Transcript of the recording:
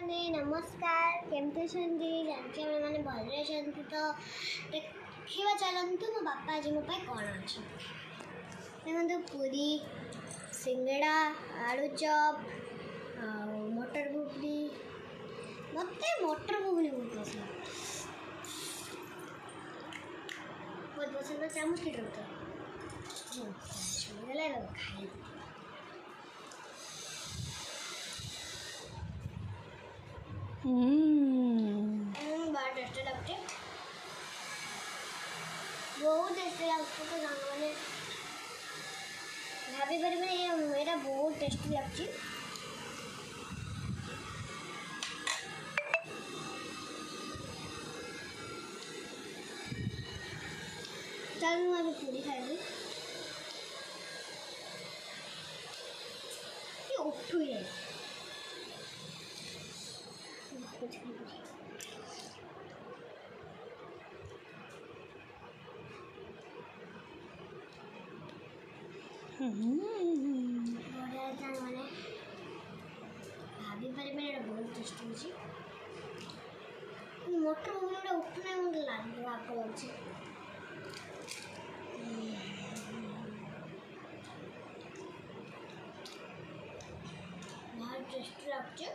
नमस्कार केमती जानते मैंने भले तो देखा चलतु मो बापा आज मो कौन अच्छे देखो पूरी सिंगड़ा आलू चप मटर घुगनी मत मटर घुगनी बहुत पसंद चामच के खाई बड़ा टेस्टी लगते बहुत टेस्टी लगते तो मैंने भाभी पर मेरा बहुत टेस्टी लगती चल मैं पूरी खाई उठू है भाभी पर मेरा बहुत टेस्टी होची मोटर मोबाइल उठने मुझे लगे आपको लगे बहुत टेस्टी लगते